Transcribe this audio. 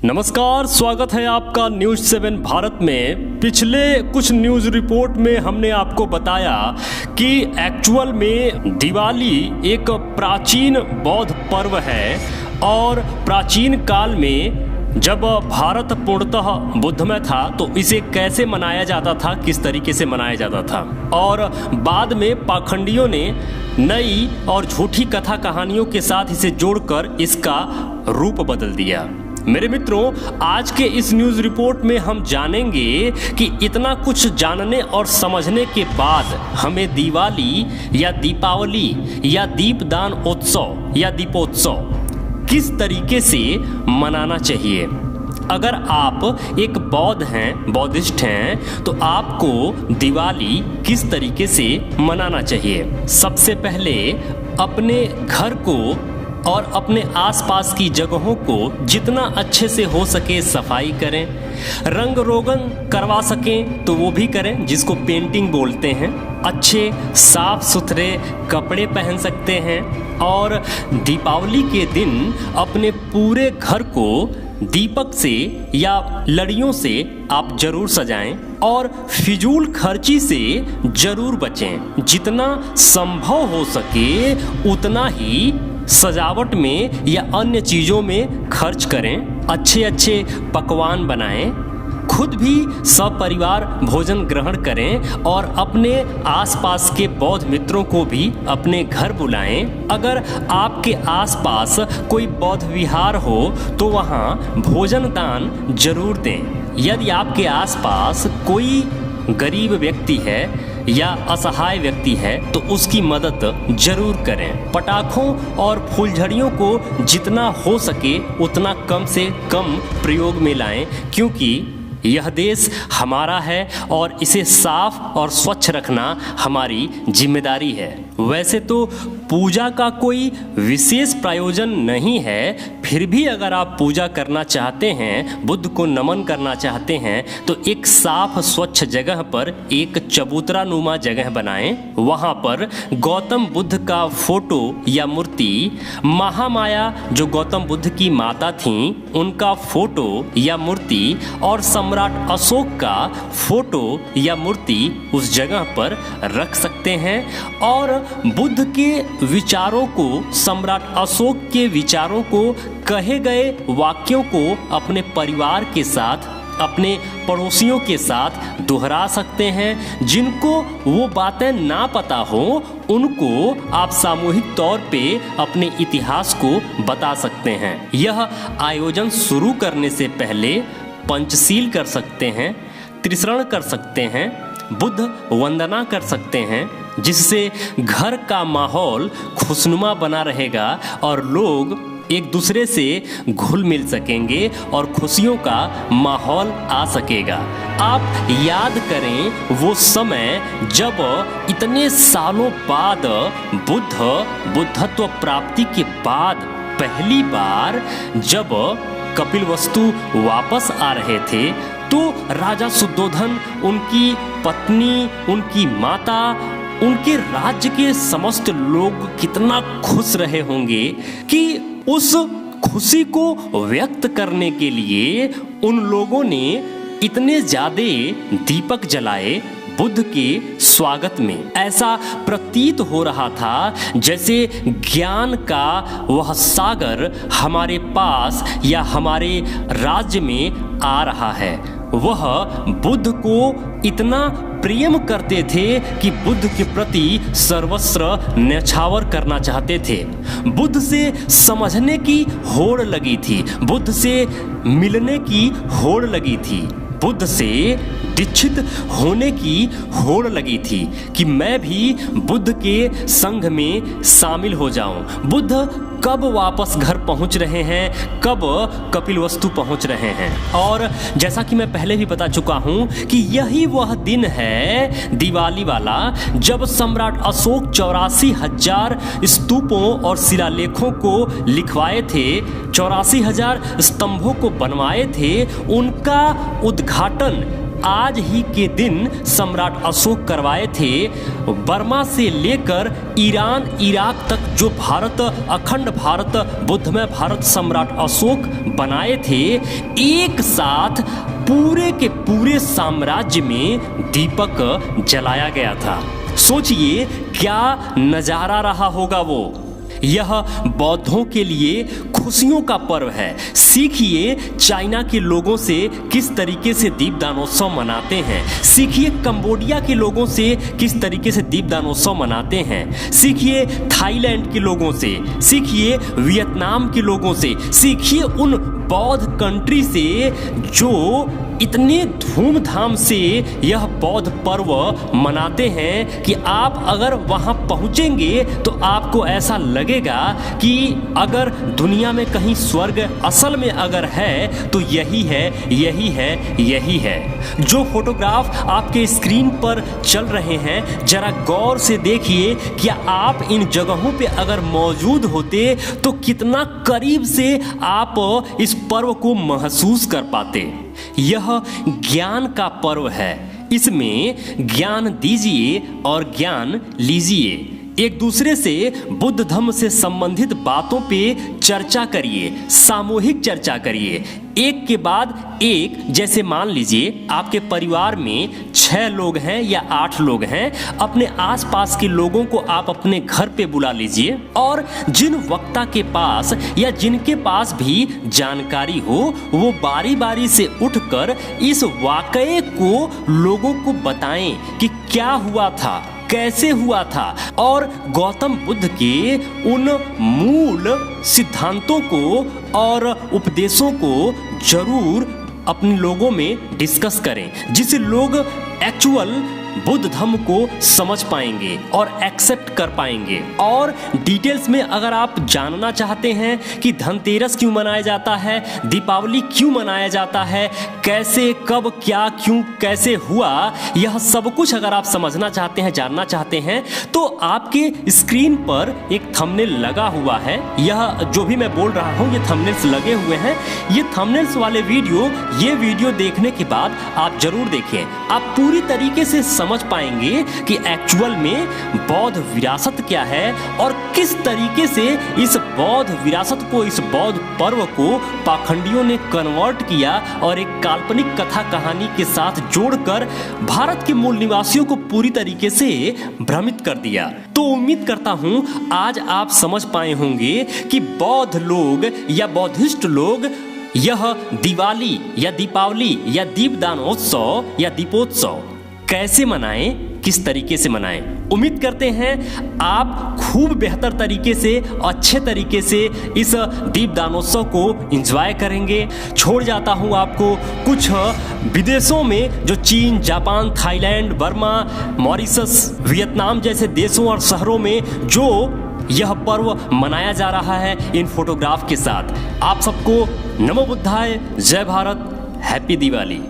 नमस्कार, स्वागत है आपका न्यूज़ 7 भारत में। पिछले कुछ न्यूज़ रिपोर्ट में हमने आपको बताया कि एक्चुअल में दिवाली एक प्राचीन बौद्ध पर्व है और प्राचीन काल में जब भारत पूर्णतः बुद्धमय था तो इसे कैसे मनाया जाता था, किस तरीके से मनाया जाता था, और बाद में पाखंडियों ने नई और झूठी कथा कहानियों के साथ इसे जोड़कर इसका रूप बदल दिया। मेरे मित्रों, आज के इस न्यूज़ रिपोर्ट में हम जानेंगे कि इतना कुछ जानने और समझने के बाद हमें दिवाली या दीपावली या दीपदान उत्सव या दीपोत्सव किस तरीके से मनाना चाहिए। अगर आप एक बौद्ध हैं, बौद्धिस्ट हैं, तो आपको दिवाली किस तरीके से मनाना चाहिए। सबसे पहले अपने घर को और अपने आसपास की जगहों को जितना अच्छे से हो सके सफाई करें। रंग रोगन करवा सकें तो वो भी करें, जिसको पेंटिंग बोलते हैं। अच्छे साफ सुथरे कपड़े पहन सकते हैं और दीपावली के दिन अपने पूरे घर को दीपक से या लड़ियों से आप जरूर सजाएं और फिजूल खर्ची से जरूर बचें। जितना संभव हो सके उतना ही सजावट में या अन्य चीज़ों में खर्च करें। अच्छे अच्छे पकवान बनाएं, खुद भी सपरिवार भोजन ग्रहण करें और अपने आसपास के बौद्ध मित्रों को भी अपने घर बुलाएं। अगर आपके आसपास कोई बौद्ध विहार हो तो वहाँ भोजन दान जरूर दें। यदि आपके आसपास कोई गरीब व्यक्ति है या असहाय व्यक्ति है तो उसकी मदद जरूर करें। पटाखों और फुलझड़ियों को जितना हो सके उतना कम से कम प्रयोग में लाएं, क्योंकि यह देश हमारा है और इसे साफ और स्वच्छ रखना हमारी जिम्मेदारी है। वैसे तो पूजा का कोई विशेष प्रयोजन नहीं है, फिर भी अगर आप पूजा करना चाहते हैं, बुद्ध को नमन करना चाहते हैं, तो एक साफ स्वच्छ जगह पर एक चबूतरा नुमा जगह बनाएं। वहाँ पर गौतम बुद्ध का फोटो या मूर्ति, महामाया जो गौतम बुद्ध की माता थीं, उनका फोटो या मूर्ति और सम्राट अशोक का फोटो या मूर्ति उस जगह पर रख सकते हैं और बुद्ध के विचारों को, सम्राट अशोक के विचारों को, कहे गए वाक्यों को अपने परिवार के साथ, अपने पड़ोसियों के साथ दोहरा सकते हैं। जिनको वो बातें ना पता हो उनको आप सामूहिक तौर पे अपने इतिहास को बता सकते हैं। यह आयोजन शुरू करने से पहले पंचशील कर सकते हैं, त्रिशरण कर सकते हैं, बुद्ध वंदना कर सकते हैं, जिससे घर का माहौल खुशनुमा बना रहेगा और लोग एक दूसरे से घुल मिल सकेंगे और खुशियों का माहौल आ सकेगा। आप याद करें वो समय जब इतने सालों बाद बुद्धत्व प्राप्ति के बाद पहली बार जब कपिलवस्तु वापस आ रहे थे तो राजा शुद्धोधन, उनकी पत्नी, उनकी माता, उनके राज्य के समस्त लोग कितना खुश रहे होंगे कि उस खुशी को व्यक्त करने के लिए उन लोगों ने इतने ज्यादा दीपक जलाए बुद्ध के स्वागत में। ऐसा प्रतीत हो रहा था जैसे ज्ञान का वह सागर हमारे पास या हमारे राज्य में आ रहा है। वह बुद्ध को इतना प्रेम करते थे कि बुद्ध के प्रति सर्वस्व न्यौछावर करना चाहते थे। बुद्ध से समझने की होड़ लगी थी, बुद्ध से मिलने की होड़ लगी थी, बुद्ध से दीक्षित होने की होड़ लगी थी कि मैं भी बुद्ध के संघ में शामिल हो जाऊं। बुद्ध कब वापस घर पहुंच रहे हैं, कब कपिलवस्तु पहुंच रहे हैं। और जैसा कि मैं पहले भी बता चुका हूं कि यही वह दिन है दिवाली वाला जब सम्राट अशोक 84,000 स्तूपों और शिलालेखों को लिखवाए थे, 84,000 स्तंभों को बनवाए थे। उनका उद्घाटन आज ही के दिन सम्राट अशोक करवाए थे। बर्मा से लेकर ईरान इराक तक जो भारत, अखंड भारत, बुद्धमय भारत सम्राट अशोक बनाए थे, एक साथ पूरे के पूरे साम्राज्य में दीपक जलाया गया था। सोचिए क्या नजारा रहा होगा वो। यह बौद्धों के लिए खुशियों का पर्व है। सीखिए चाइना के लोगों से किस तरीके से दीपदानोत्सव मनाते हैं। सीखिए कंबोडिया के लोगों से किस तरीके से दीपदानोत्सव मनाते हैं। सीखिए थाईलैंड के लोगों से, सीखिए वियतनाम के लोगों से, सीखिए उन बौद्ध कंट्री से जो इतने धूमधाम से यह बौद्ध पर्व मनाते हैं कि आप अगर वहां पहुंचेंगे तो आपको ऐसा लगेगा कि अगर दुनिया में कहीं स्वर्ग असल में अगर है तो यही है, यही है, यही है। जो फोटोग्राफ आपके स्क्रीन पर चल रहे हैं जरा गौर से देखिए, क्या आप इन जगहों पे अगर मौजूद होते तो कितना करीब से आप इस पर्व को महसूस कर पाते। यह ज्ञान का पर्व है। इसमें ज्ञान दीजिए और ज्ञान लीजिए। एक दूसरे से बुद्ध धर्म से संबंधित बातों पे चर्चा करिए, सामूहिक चर्चा करिए, एक के बाद एक। जैसे मान लीजिए आपके परिवार में 6 लोग हैं या 8 लोग हैं, अपने आसपास के लोगों को आप अपने घर पे बुला लीजिए और जिन वक्ता के पास या जिनके पास भी जानकारी हो वो बारी बारी से उठकर इस वाकये को लोगों को बताएं कि क्या हुआ था, कैसे हुआ था, और गौतम बुद्ध के उन मूल सिद्धांतों को और उपदेशों को जरूर अपने लोगों में डिस्कस करें, जिससे लोग एक्चुअल बुद्ध धर्म को समझ पाएंगे और एक्सेप्ट कर पाएंगे। और डिटेल्स में अगर आप जानना चाहते हैं कि धनतेरस क्यों मनाया जाता है, दीपावली क्यों मनाया जाता है, कैसे, कब, क्या, क्यों, कैसे हुआ, यह सब कुछ अगर आप समझना चाहते हैं, जानना चाहते हैं, तो आपके स्क्रीन पर एक थंबनेल लगा हुआ है। यह जो भी मैं बोल रहा हूँ ये थंबनेल्स लगे हुए हैं। ये थंबनेल्स वाले ये वीडियो देखने के बाद आप जरूर देखें। आप पूरी तरीके से समझ पाएंगे कि एक्चुअल में बौद्ध विरासत क्या है और किस तरीके से इस बौद्ध विरासत को, इस बौद्ध पर्व को पाखंडियों ने कन्वर्ट किया और एक काल्पनिक कथा कहानी के साथ जोड़कर भारत के मूल निवासियों को पूरी तरीके से भ्रमित कर दिया। तो उम्मीद करता हूं आज आप समझ पाए होंगे कि बौद्ध लोग या बौद्धिस्ट लोग यह दिवाली या दीपावली या दीपदानोत्सव या दीपोत्सव कैसे मनाएं, किस तरीके से मनाएं। उम्मीद करते हैं आप खूब बेहतर तरीके से, अच्छे तरीके से इस दीपदानोत्सव को एंजॉय करेंगे। छोड़ जाता हूं आपको कुछ विदेशों में जो चीन, Japan, Thailand, Burma, Mauritius, Vietnam जैसे देशों और शहरों में जो यह पर्व मनाया जा रहा है इन फोटोग्राफ के साथ। आप सबको नमो बुद्धाय, जय भारत, हैप्पी दिवाली।